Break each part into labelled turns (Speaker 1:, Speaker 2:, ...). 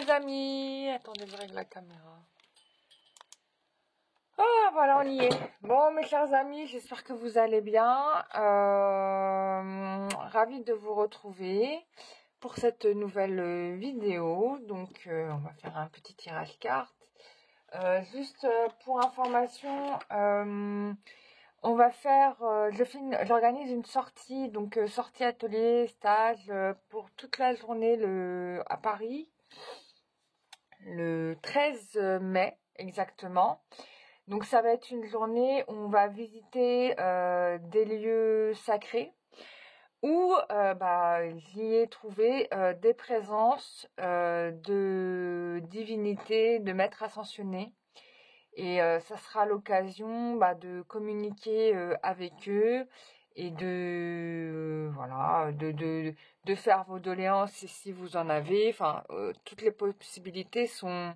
Speaker 1: mes amis. Attendez, je règle la caméra. Ah, voilà, on y est. Bon, mes chers amis, j'espère que vous allez bien. Ravie de vous retrouver pour cette nouvelle vidéo. Donc, on va faire un petit tirage carte. Juste pour information, on va faire, j'organise une sortie, donc sortie atelier, stage pour toute la journée à Paris, le 13 mai exactement. Donc ça va être une journée où on va visiter des lieux sacrés où j'y ai trouvé des présences de divinités, de maîtres ascensionnés. Et ça sera l'occasion de communiquer avec eux et de faire vos doléances si vous en avez. Enfin, toutes les possibilités sont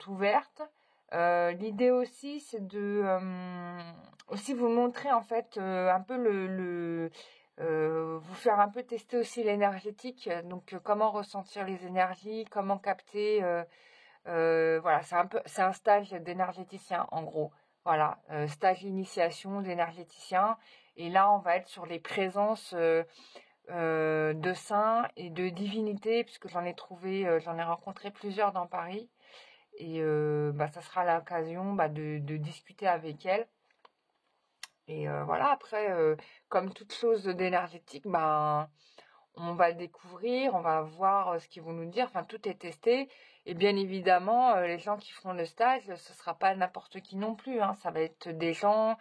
Speaker 1: ouvertes. L'idée aussi, c'est de aussi vous montrer en fait un peu vous faire un peu tester aussi l'énergétique. Donc, comment ressentir les énergies, comment capter. Voilà, c'est un stage d'énergéticien en gros. Voilà, stage d'initiation d'énergéticien. Et là, on va être sur les présences de saints et de divinités, puisque j'en ai rencontré plusieurs dans Paris. Et ça sera l'occasion de discuter avec elles. Et voilà, après, comme toute chose d'énergétique, on va le découvrir, on va voir ce qu'ils vont nous dire. Enfin, tout est testé. Et bien évidemment, les gens qui feront le stage, ce sera pas n'importe qui non plus. Hein. Ça va être des gens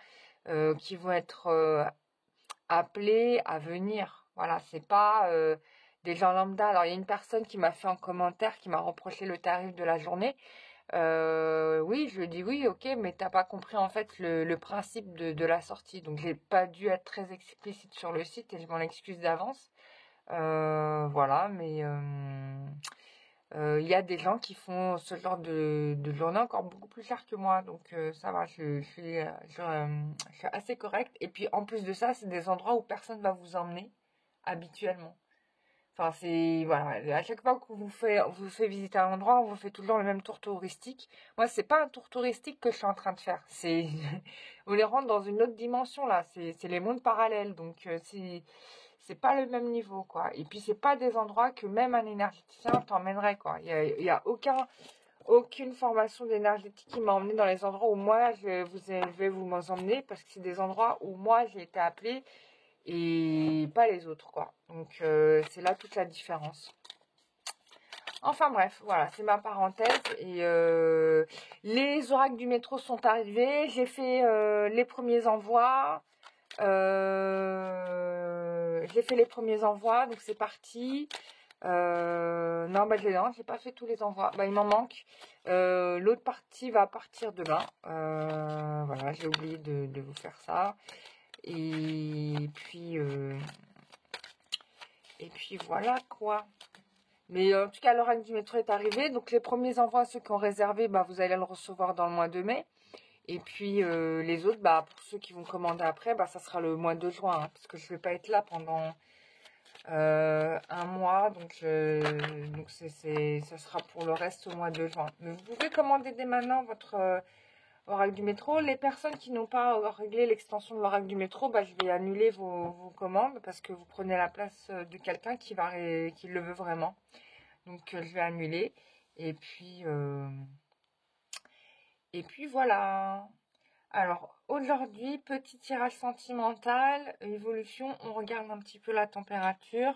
Speaker 1: qui vont être appelés à venir. Voilà, c'est pas des gens lambda. Alors, il y a une personne qui m'a fait un commentaire, qui m'a reproché le tarif de la journée. Oui, je lui ai dit oui, ok, mais t'as pas compris en fait le principe de la sortie. Donc, j'ai pas dû être très explicite sur le site et je m'en excuse d'avance. Voilà, mais il y a des gens qui font ce genre de journée encore beaucoup plus cher que moi, donc ça va, je suis assez correcte. Et puis en plus de ça, c'est des endroits où personne va vous emmener habituellement. Enfin, c'est voilà, à chaque fois qu'on vous fait visiter un endroit, on vous fait toujours le même tour touristique. Moi, c'est pas un tour touristique que je suis en train de faire. C'est on les rentre dans une autre dimension là. C'est les mondes parallèles, donc c'est pas le même niveau quoi. Et puis c'est pas des endroits que même un énergéticien t'emmènerait quoi. Il y a aucune formation d'énergétique qui m'a emmené dans les endroits où moi je vais vous emmener, parce que c'est des endroits où moi j'ai été appelée et pas les autres quoi. Donc c'est là toute la différence. Enfin bref, voilà, c'est ma parenthèse. Et les oracles du métro sont arrivés. J'ai fait les premiers envois. J'ai fait les premiers envois, donc c'est parti. Non, j'ai pas fait tous les envois. Il m'en manque. L'autre partie va partir demain. Voilà, j'ai oublié de vous faire ça. Et puis voilà quoi. Mais en tout cas, l'oracle du métro est arrivé. Donc les premiers envois, ceux qui ont réservé, vous allez le recevoir dans le mois de mai. Et puis les autres, pour ceux qui vont commander après, ça sera le mois de juin. Hein, parce que je vais pas être là pendant un mois. Donc ça sera pour le reste au mois de juin. Mais vous pouvez commander dès maintenant votre oracle du métro. Les personnes qui n'ont pas réglé l'extension de l'oracle du métro, je vais annuler vos commandes, parce que vous prenez la place de quelqu'un qui le veut vraiment. Donc je vais annuler. Et puis voilà. Alors aujourd'hui, petit tirage sentimental, évolution. On regarde un petit peu la température.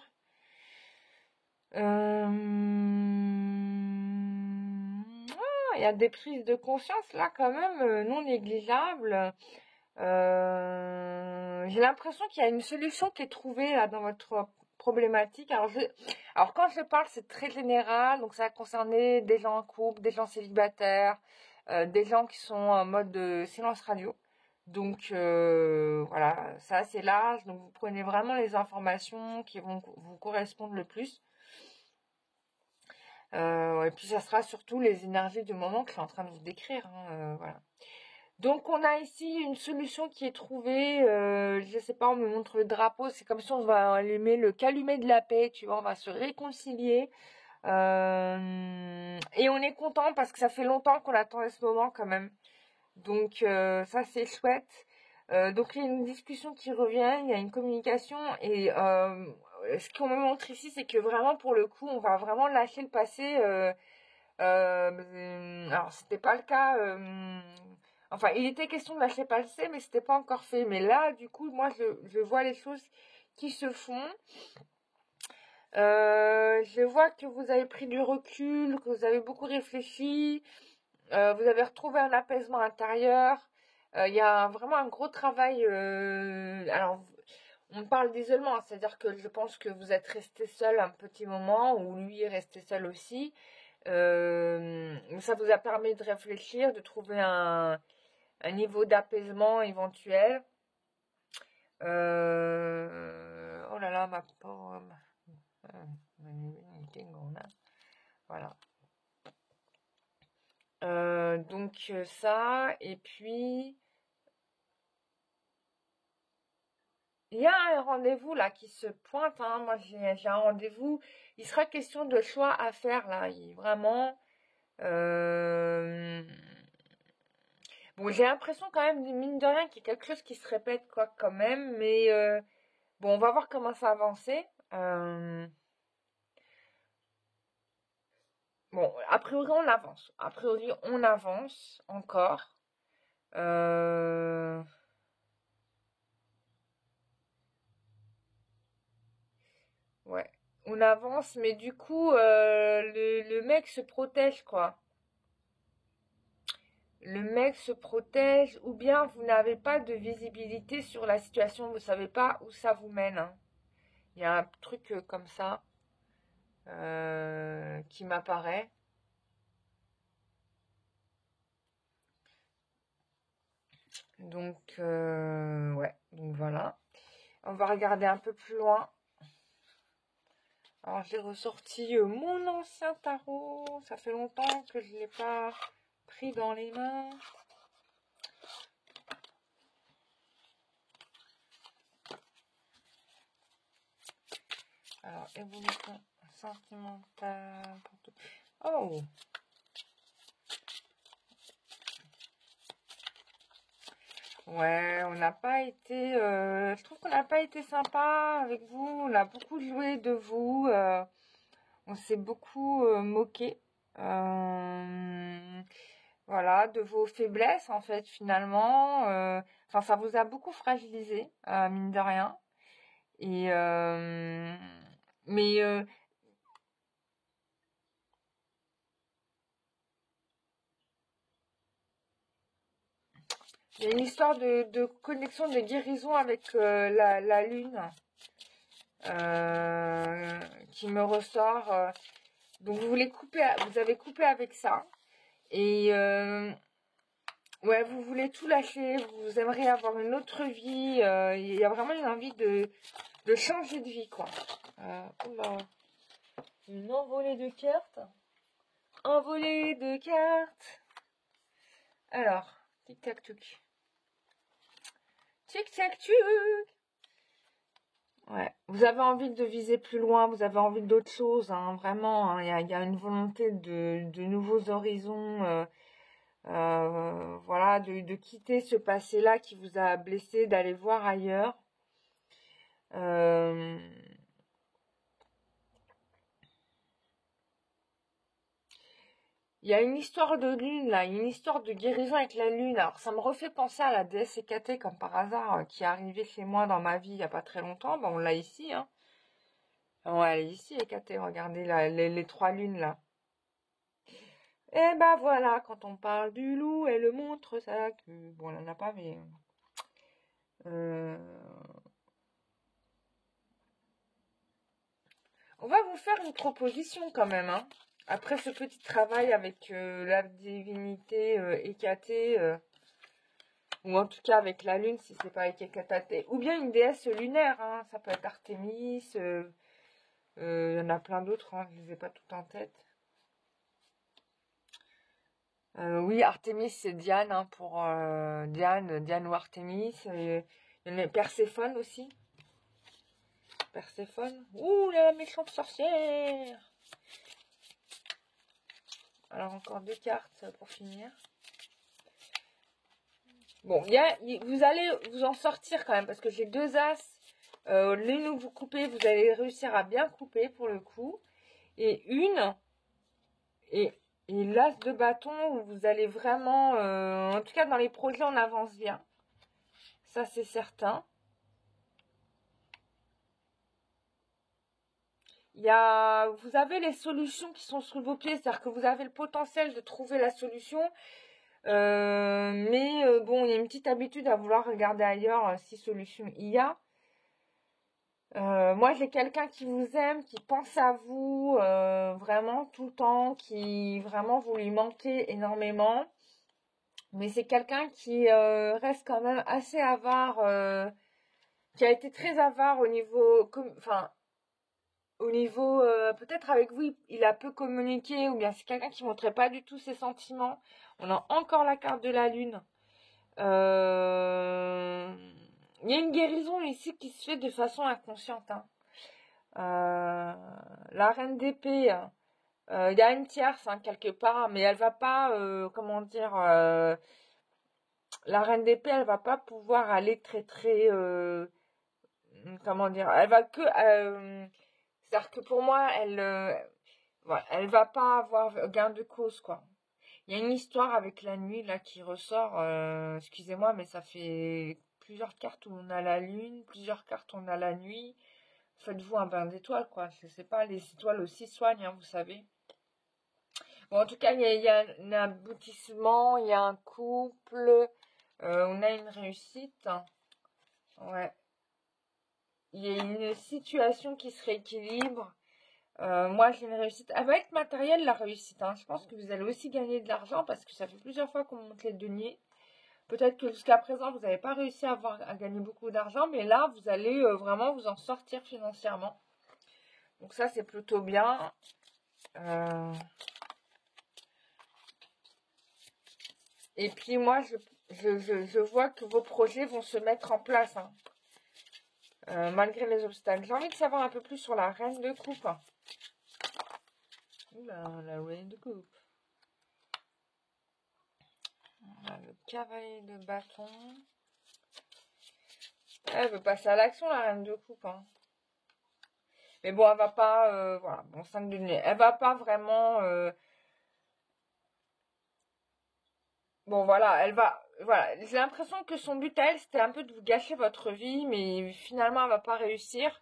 Speaker 1: Il y a des prises de conscience là quand même non négligeables. J'ai l'impression qu'il y a une solution qui est trouvée là dans votre problématique. Alors quand je parle, c'est très général, donc ça va concerner des gens en couple, des gens célibataires, des gens qui sont en mode de silence radio. Donc voilà, c'est assez large, donc vous prenez vraiment les informations qui vont vous correspondre le plus. Et puis ça sera surtout les énergies du moment que je suis en train de vous décrire. Hein, voilà. Donc on a ici une solution qui est trouvée. Je sais pas, on me montre le drapeau. C'est comme si on va allumer le calumet de la paix. Tu vois, on va se réconcilier. Et on est content parce que ça fait longtemps qu'on attendait ce moment quand même. Donc ça c'est chouette. Donc il y a une discussion qui revient, il y a une communication et ce qu'on me montre ici c'est que vraiment pour le coup on va vraiment lâcher le passé. Alors c'était pas le cas. Enfin il était question de lâcher le passé mais c'était pas encore fait. Mais là du coup moi je vois les choses qui se font. Je vois que vous avez pris du recul, que vous avez beaucoup réfléchi, vous avez retrouvé un apaisement intérieur. Il y a vraiment un gros travail. Alors, on parle d'isolement, hein, c'est-à-dire que je pense que vous êtes resté seul un petit moment, ou lui est resté seul aussi. Ça vous a permis de réfléchir, de trouver un niveau d'apaisement éventuel. Oh là là, ma pauvre. Voilà. Donc ça, et puis il y a un rendez-vous là qui se pointe, hein. Moi j'ai un rendez-vous, il sera question de choix à faire là, vraiment. Bon, j'ai l'impression quand même, mine de rien, qu'il y a quelque chose qui se répète quoi quand même, mais bon, on va voir comment ça va avancer. Bon, a priori on avance, a priori on avance encore. Ouais, on avance, mais du coup, le mec se protège, quoi. Le mec se protège, ou bien vous n'avez pas de visibilité sur la situation, vous savez pas où ça vous mène, hein. Il y a un truc comme ça qui m'apparaît. Donc, ouais, donc voilà. On va regarder un peu plus loin. Alors, j'ai ressorti mon ancien tarot. Ça fait longtemps que je ne l'ai pas pris dans les mains. Alors, évolution sentimentale. Oh! Ouais, on n'a pas été... je trouve qu'on n'a pas été sympa avec vous. On a beaucoup joué de vous. On s'est beaucoup moqué. Voilà, de vos faiblesses, en fait, finalement. Enfin, ça vous a beaucoup fragilisé, mine de rien. Et... mais... il y a une histoire de connexion, de guérison avec la lune qui me ressort. Donc vous voulez couper, vous avez coupé avec ça. Et ouais, vous voulez tout lâcher, vous aimeriez avoir une autre vie. Il y a vraiment une envie de changer de vie, quoi. Oula, une envolée de cartes. Envolée de cartes. Alors, tic-tac-touc. Tic-tac-touc. Ouais, vous avez envie de viser plus loin, vous avez envie d'autres choses, hein, vraiment, hein. Il y a une volonté de nouveaux horizons, voilà, de quitter ce passé-là qui vous a blessé, d'aller voir ailleurs. Il y a une histoire de lune, là, une histoire de guérison avec la lune. Alors, ça me refait penser à la déesse Hécatée, comme par hasard, qui est arrivée chez moi dans ma vie il n'y a pas très longtemps. Bon, on l'a ici, hein. Ouais, elle est ici, Hécatée, regardez là, les trois lunes, là. Et ben voilà, quand on parle du loup, elle montre sa queue. Bon, elle n'en a pas, mais... On va vous faire une proposition quand même, hein. Après ce petit travail avec la divinité Hécatée, ou en tout cas avec la lune, si c'est pas avec Hécatée, ou bien une déesse lunaire, hein. Ça peut être Artémis, il y en a plein d'autres, hein, je les ai pas toutes en tête. Oui, Artémis, c'est Diane, hein, pour Diane ou Artémis. Il y en a Perséphone aussi. Perséphone. Ouh, la méchante sorcière. Alors, encore 2 cartes pour finir. Bon, vous allez vous en sortir quand même, parce que j'ai 2 as. L'une où vous coupez, vous allez réussir à bien couper pour le coup. Et et l'as de bâton où vous allez vraiment, en tout cas dans les projets, on avance bien. Ça, c'est certain. Vous avez les solutions qui sont sous vos pieds, c'est-à-dire que vous avez le potentiel de trouver la solution. Mais bon, il y a une petite habitude à vouloir regarder ailleurs si solution il y a. Moi, j'ai quelqu'un qui vous aime, qui pense à vous vraiment tout le temps, qui vraiment vous lui manquez énormément. Mais c'est quelqu'un qui reste quand même assez avare, qui a été très avare au niveau, peut-être avec vous, il a peu communiqué, ou bien c'est quelqu'un qui ne montrait pas du tout ses sentiments. On a encore la carte de la lune. Il y a une guérison ici qui se fait de façon inconsciente. Hein. La reine d'épée, il y a une tierce quelque part, mais elle va pas, comment dire, la reine d'épée, elle va pas pouvoir aller très très, comment dire, elle va que, c'est-à-dire que pour moi, elle va pas avoir gain de cause quoi. Il y a une histoire avec la nuit là qui ressort. Excusez-moi, mais ça fait plusieurs cartes où on a la lune, plusieurs cartes où on a la nuit. Faites-vous un bain d'étoiles, quoi. Je sais pas, les étoiles aussi soignent, hein, vous savez. Bon, en tout cas, il y a un aboutissement, il y a un couple, on a une réussite. Ouais. Il y a une situation qui se rééquilibre. Moi, j'ai une réussite. Elle va être matérielle, la réussite. Hein. Je pense que vous allez aussi gagner de l'argent parce que ça fait plusieurs fois qu'on monte les deniers. Peut-être que jusqu'à présent, vous n'avez pas réussi à gagner beaucoup d'argent, mais là, vous allez vraiment vous en sortir financièrement. Donc ça, c'est plutôt bien. Et puis moi, je vois que vos projets vont se mettre en place. Hein. Malgré les obstacles. J'ai envie de savoir un peu plus sur la reine de coupe. Oula, la reine de coupe. On a le cavalier de bâton. Elle veut passer à l'action, la reine de coupe. Hein. Mais bon, elle va pas... voilà, bon, 5 de nez. Elle va pas vraiment... bon, voilà, elle va... Voilà, j'ai l'impression que son but à elle, c'était un peu de vous gâcher votre vie, mais finalement, elle va pas réussir.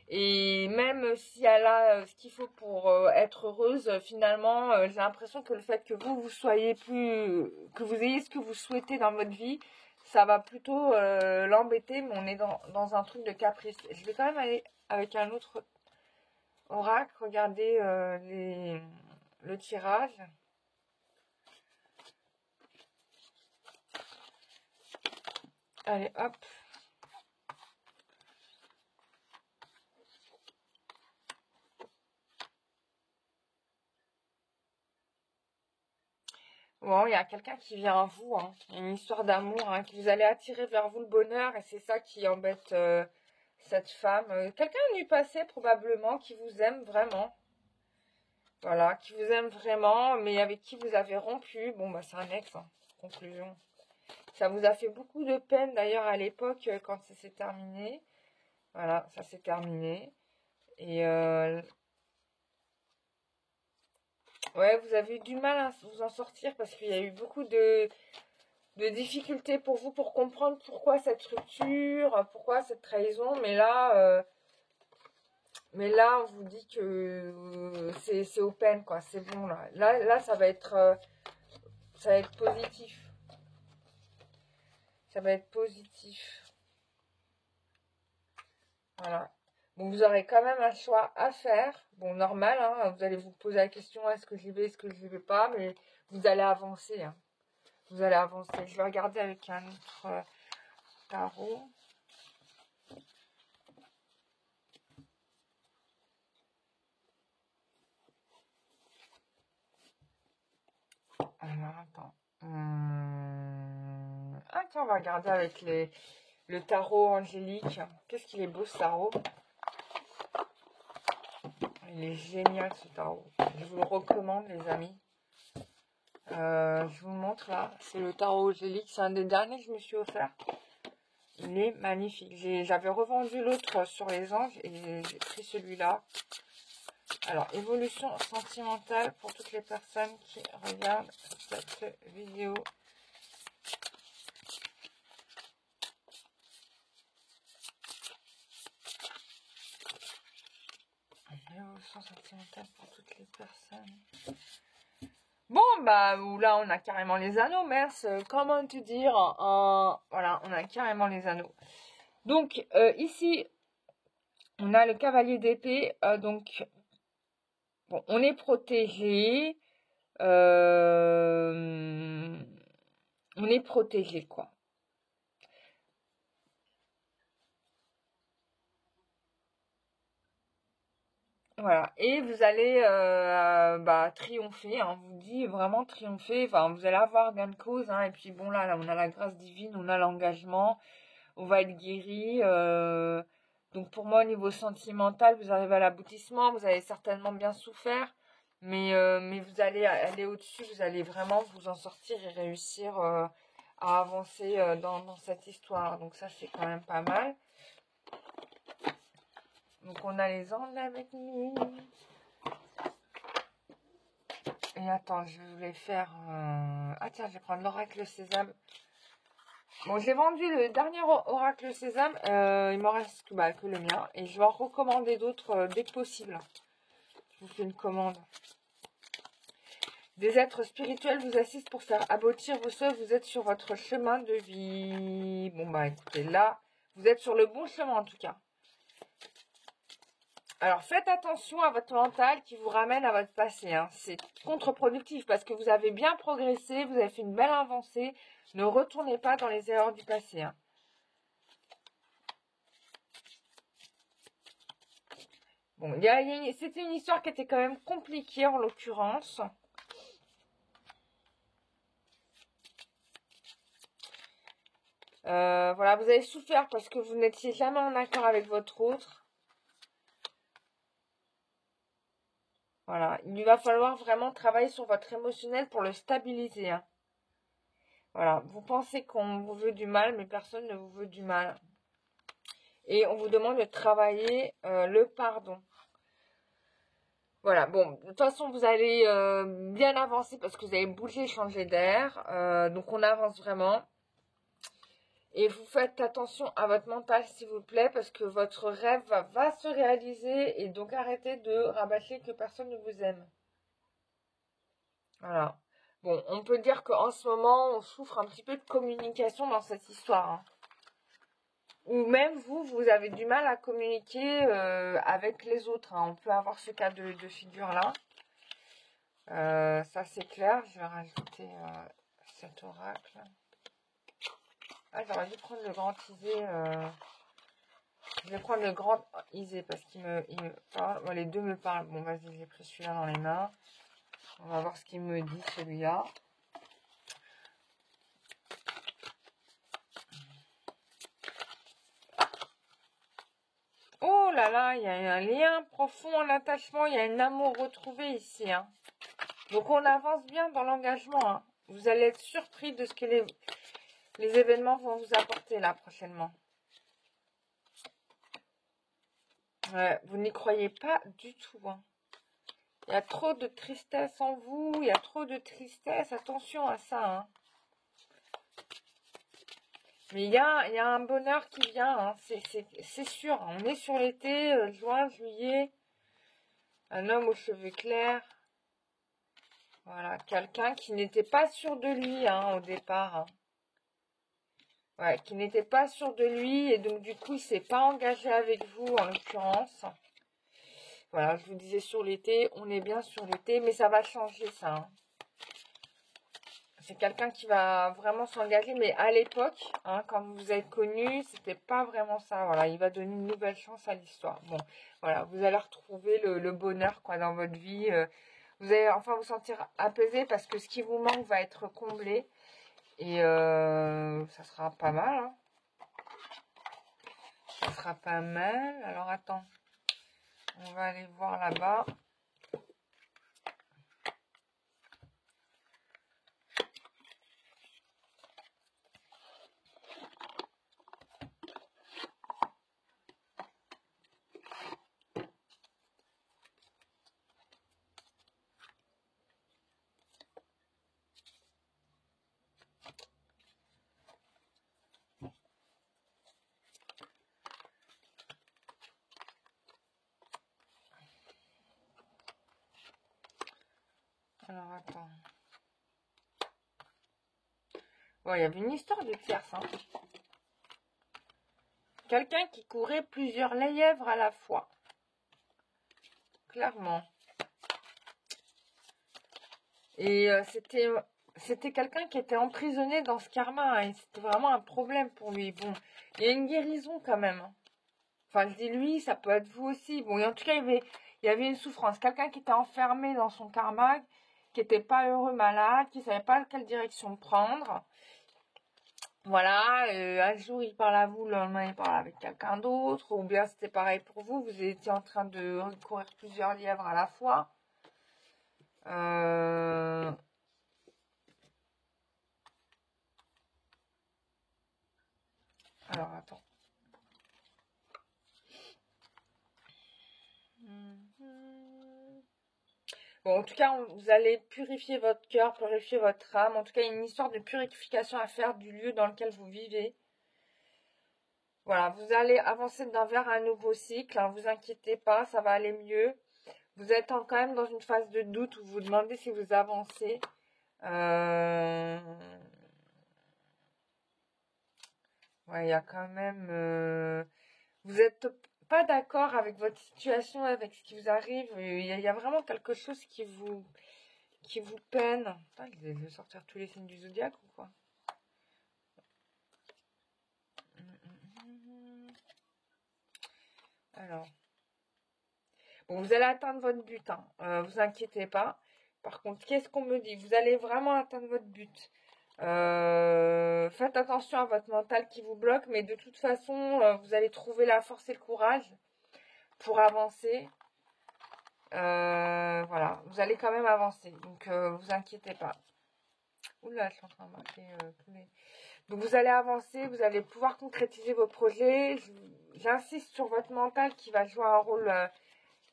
Speaker 1: Et même si elle a ce qu'il faut pour être heureuse, finalement, j'ai l'impression que le fait que vous soyez que vous ayez ce que vous souhaitez dans votre vie, ça va plutôt l'embêter, mais on est dans un truc de caprice. Je vais quand même aller avec un autre oracle, regarder le tirage. Allez, hop. Bon, il y a quelqu'un qui vient à vous, hein. Une histoire d'amour, hein, qui vous allez attirer vers vous le bonheur, et c'est ça qui embête cette femme. Quelqu'un du passé, probablement, qui vous aime vraiment. Voilà, qui vous aime vraiment, mais avec qui vous avez rompu. Bon, bah, c'est un ex, hein, conclusion. Ça vous a fait beaucoup de peine, d'ailleurs, à l'époque, quand ça s'est terminé. Voilà, ça s'est terminé. Et ouais, vous avez eu du mal à vous en sortir parce qu'il y a eu beaucoup de difficultés pour vous pour comprendre pourquoi cette rupture, pourquoi cette trahison. Mais là, on vous dit que c'est open, quoi. C'est bon, là. Là, ça va être positif. Ça va être positif. Voilà. Bon, vous aurez quand même un choix à faire. Bon, normal, hein, vous allez vous poser la question, est-ce que j'y vais, est-ce que je n'y vais pas, mais vous allez avancer. Hein. Vous allez avancer. Je vais regarder avec un autre tarot. Alors, attends. Ah, tiens, on va regarder avec le tarot angélique. Qu'est-ce qu'il est beau, ce tarot. Il est génial, ce tarot. Je vous le recommande, les amis. Je vous le montre là. C'est le tarot angélique. C'est un des derniers que je me suis offert. Il est magnifique. J'avais revendu l'autre sur les anges et j'ai pris celui-là. Alors, évolution sentimentale pour toutes les personnes qui regardent cette vidéo. Évolution sentimentale pour toutes les personnes. Bon, bah, là, on a carrément les anneaux, Mers. Comment te dire voilà, on a carrément les anneaux. Donc, ici, on a le cavalier d'épée. Donc, bon, on est protégé. On est protégé, quoi. Voilà, et vous allez triompher, hein, on vous dit vraiment triompher, enfin vous allez avoir gain de cause, hein, et puis bon là on a la grâce divine, on a l'engagement, on va être guéri, donc pour moi au niveau sentimental, vous arrivez à l'aboutissement, vous avez certainement bien souffert, mais vous allez aller au-dessus, vous allez vraiment vous en sortir et réussir à avancer dans cette histoire, donc ça c'est quand même pas mal. Donc on a les anges avec nous. Et attends, je voulais faire... Ah tiens, je vais prendre l'oracle sésame. Bon, j'ai vendu le dernier oracle sésame. Il m'en reste que le mien. Et je vais en recommander d'autres dès que possible. Je vous fais une commande. Des êtres spirituels vous assistent pour faire aboutir vos souhaits. Vous êtes sur votre chemin de vie. Bon, bah écoutez, là, vous êtes sur le bon chemin en tout cas. Alors, faites attention à votre mental qui vous ramène à votre passé. Hein. C'est contre-productif parce que vous avez bien progressé, vous avez fait une belle avancée. Ne retournez pas dans les erreurs du passé. Hein. Bon, c'était une histoire qui était quand même compliquée en l'occurrence. Voilà, vous avez souffert parce que vous n'étiez jamais en accord avec votre autre. Voilà, il va falloir vraiment travailler sur votre émotionnel pour le stabiliser. Hein. Voilà, vous pensez qu'on vous veut du mal, mais personne ne vous veut du mal. Et on vous demande de travailler le pardon. Voilà, bon, de toute façon, vous allez bien avancer parce que vous avez bougé, changé d'air. Donc, on avance vraiment. Et vous faites attention à votre mental, s'il vous plaît, parce que votre rêve va se réaliser. Et donc, arrêtez de rabâcher que personne ne vous aime. Voilà. Bon, on peut dire qu'en ce moment, on souffre un petit peu de communication dans cette histoire. Hein. Ou même vous avez du mal à communiquer avec les autres. Hein. On peut avoir ce cas de figure-là. Ça, c'est clair. Je vais rajouter cet oracle. Ah, j'aurais dû prendre le grand Isé. Je vais prendre le grand Isé parce qu'il me parle. Bon, les deux me parlent. Bon, vas-y, j'ai pris celui-là dans les mains. On va voir ce qu'il me dit, celui-là. Oh là là, il y a un lien profond en attachement. Il y a un amour retrouvé ici. Hein. Donc, on avance bien dans l'engagement. Hein. Vous allez être surpris de ce que les événements vont vous apporter là prochainement. Ouais, vous n'y croyez pas du tout. Hein. Il y a trop de tristesse en vous. Il y a trop de tristesse. Attention à ça. Hein. Mais il y a un bonheur qui vient. Hein. C'est sûr. On est sur l'été, juin, juillet. Un homme aux cheveux clairs. Voilà. Quelqu'un qui n'était pas sûr de lui hein, au départ. Hein. Ouais, qui n'était pas sûr de lui. Et donc, du coup, il ne s'est pas engagé avec vous, en l'occurrence. Voilà, je vous disais sur l'été, on est bien sur l'été, mais ça va changer ça. Hein. C'est quelqu'un qui va vraiment s'engager, mais à l'époque, hein, quand vous vous êtes connus, c'était pas vraiment ça. Voilà, il va donner une nouvelle chance à l'histoire. Bon, voilà, vous allez retrouver le bonheur quoi dans votre vie. Vous allez enfin vous sentir apaisé parce que ce qui vous manque va être comblé. Et ça sera pas mal. Hein. Ça sera pas mal. Alors attends. On va aller voir là-bas. Alors, attends. Bon, il y avait une histoire de tierce, hein. Quelqu'un qui courait plusieurs lièvres à la fois. Clairement. Et c'était quelqu'un qui était emprisonné dans ce karma, hein, et c'était vraiment un problème pour lui. Bon, il y a une guérison quand même, hein. Enfin, je dis lui, ça peut être vous aussi. Bon, et en tout cas, il y avait une souffrance. Quelqu'un qui était enfermé dans son karma, qui n'était pas heureux, malade, qui ne savait pas quelle direction prendre. Voilà, un jour il parle à vous, le lendemain il parle avec quelqu'un d'autre. Ou bien c'était pareil pour vous, vous étiez en train de courir plusieurs lièvres à la fois. Alors, attends. Bon, en tout cas, vous allez purifier votre cœur, purifier votre âme. En tout cas, il y a une histoire de purification à faire du lieu dans lequel vous vivez. Voilà, vous allez avancer vers un nouveau cycle. Hein, vous inquiétez pas, ça va aller mieux. Vous êtes quand même dans une phase de doute où vous vous demandez si vous avancez. Ouais, il y a quand même... vous n'êtes pas d'accord avec votre situation, avec ce qui vous arrive. Il y a vraiment quelque chose qui vous peine. Putain, je vais sortir tous les signes du zodiaque ou quoi? Alors... Bon, vous allez atteindre votre but, hein. Vous inquiétez pas. Par contre, qu'est-ce qu'on me dit? Vous allez vraiment atteindre votre but. Faites attention à votre mental qui vous bloque, mais de toute façon, vous allez trouver la force et le courage pour avancer. Voilà, vous allez quand même avancer, donc vous inquiétez pas. Oula, je suis en train de marquer tous les... Donc vous allez avancer, vous allez pouvoir concrétiser vos projets. J'insiste sur votre mental qui va jouer un rôle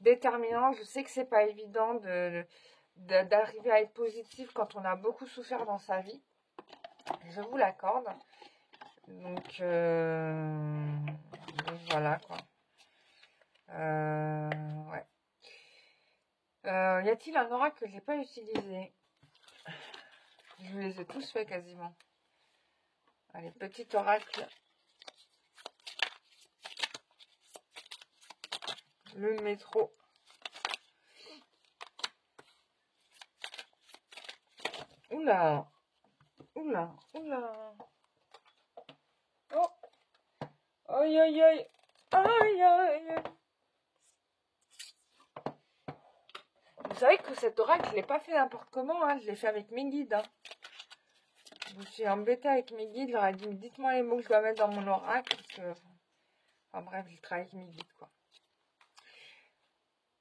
Speaker 1: déterminant. Je sais que c'est pas évident d'arriver à être positif quand on a beaucoup souffert dans sa vie. Je vous l'accorde. Donc voilà quoi. Ouais. Y a-t-il un oracle que j'ai pas utilisé? Je les ai tous faits quasiment. Allez, petit oracle. Le métro. Oula. Oula. Oula. Oh. Aïe, aïe, aïe. Aïe, aïe. Vous savez que cet oracle, je l'ai pas fait n'importe comment, hein. Je l'ai fait avec mes guides, hein. Je me suis embêtée avec mes guides. Je leur ai dit, dites-moi les mots que je dois mettre dans mon oracle. Parce que... Enfin bref, je travaille avec mes guides, quoi.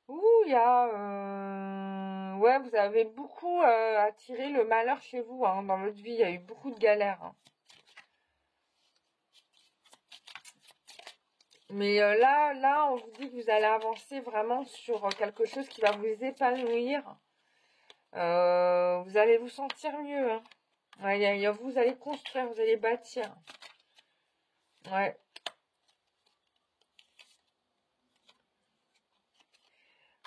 Speaker 1: Ouh, il y a... Ouais, vous avez beaucoup attiré le malheur chez vous, hein. Dans votre vie, il y a eu beaucoup de galères, hein. Mais là, on vous dit que vous allez avancer vraiment sur quelque chose qui va vous épanouir. Vous allez vous sentir mieux, hein. Ouais, vous allez construire, vous allez bâtir. Ouais.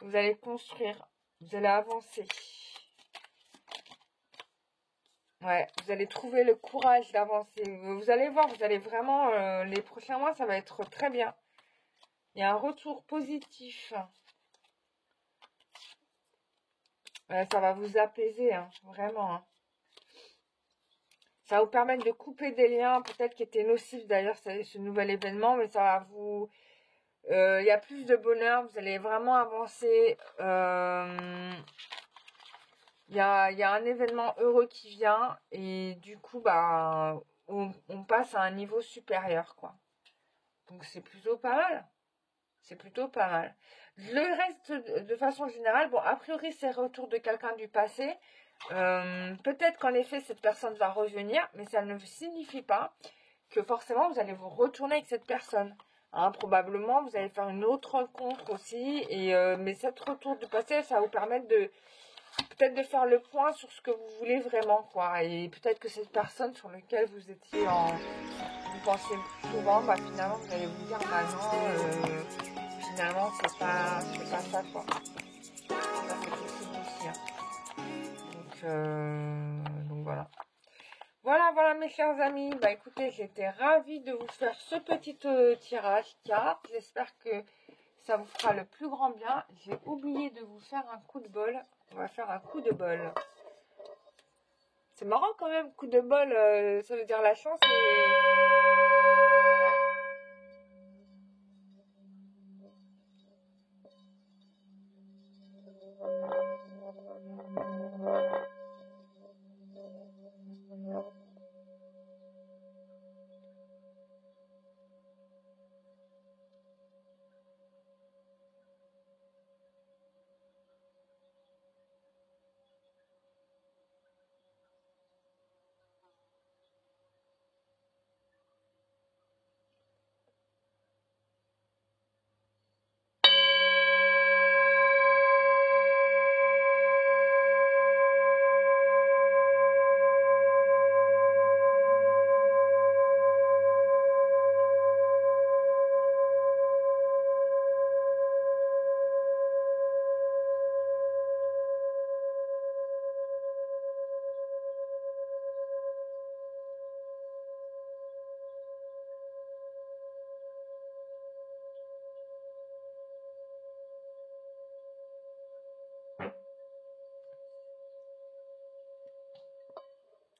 Speaker 1: Vous allez construire, vous allez avancer. Ouais, vous allez trouver le courage d'avancer. Vous allez voir, vous allez vraiment, les prochains mois, ça va être très bien. Il y a un retour positif. Ouais, ça va vous apaiser, hein, vraiment, hein. Ça va vous permettre de couper des liens, peut-être qui étaient nocifs d'ailleurs, ce nouvel événement, mais ça va vous... Il y a plus de bonheur, vous allez vraiment avancer. Il y a un événement heureux qui vient et du coup, bah, on passe à un niveau supérieur, quoi. Donc, c'est plutôt pas mal. C'est plutôt pas mal. Le reste, de façon générale, bon, a priori, c'est le retour de quelqu'un du passé. Peut-être qu'en effet, cette personne va revenir, mais ça ne signifie pas que forcément, vous allez vous retourner avec cette personne. Hein, probablement, vous allez faire une autre rencontre aussi. Mais cette retour du passé, ça va vous permettre de... Peut-être de faire le point sur ce que vous voulez vraiment, quoi. Et peut-être que cette personne sur laquelle vous étiez vous pensez souvent, bah finalement, vous allez vous dire, bah non, finalement, c'est pas ça, quoi. Ça, c'est possible aussi, hein. Donc voilà. Voilà mes chers amis. Bah écoutez, j'étais ravie de vous faire ce petit tirage carte. J'espère que ça vous fera le plus grand bien. J'ai oublié de vous faire un coup de bol. On va faire un coup de bol. C'est marrant quand même, coup de bol, ça veut dire la chance et...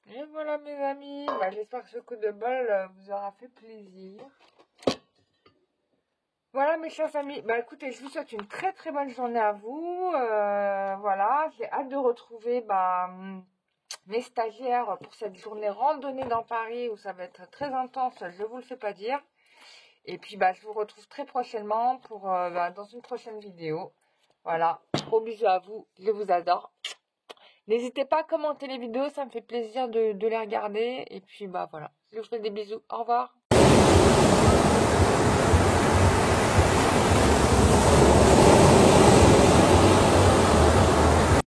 Speaker 1: Et voilà mes amis, bah, j'espère que ce coup de bol vous aura fait plaisir. Voilà mes chers amis, bah écoutez, je vous souhaite une très très bonne journée à vous. Voilà, j'ai hâte de retrouver mes stagiaires pour cette journée randonnée dans Paris où ça va être très intense, je vous le fais pas dire. Et puis bah je vous retrouve très prochainement pour dans une prochaine vidéo. Voilà, gros bisous à vous, je vous adore. N'hésitez pas à commenter les vidéos, ça me fait plaisir de les regarder. Et puis bah voilà, je vous fais des bisous, au revoir.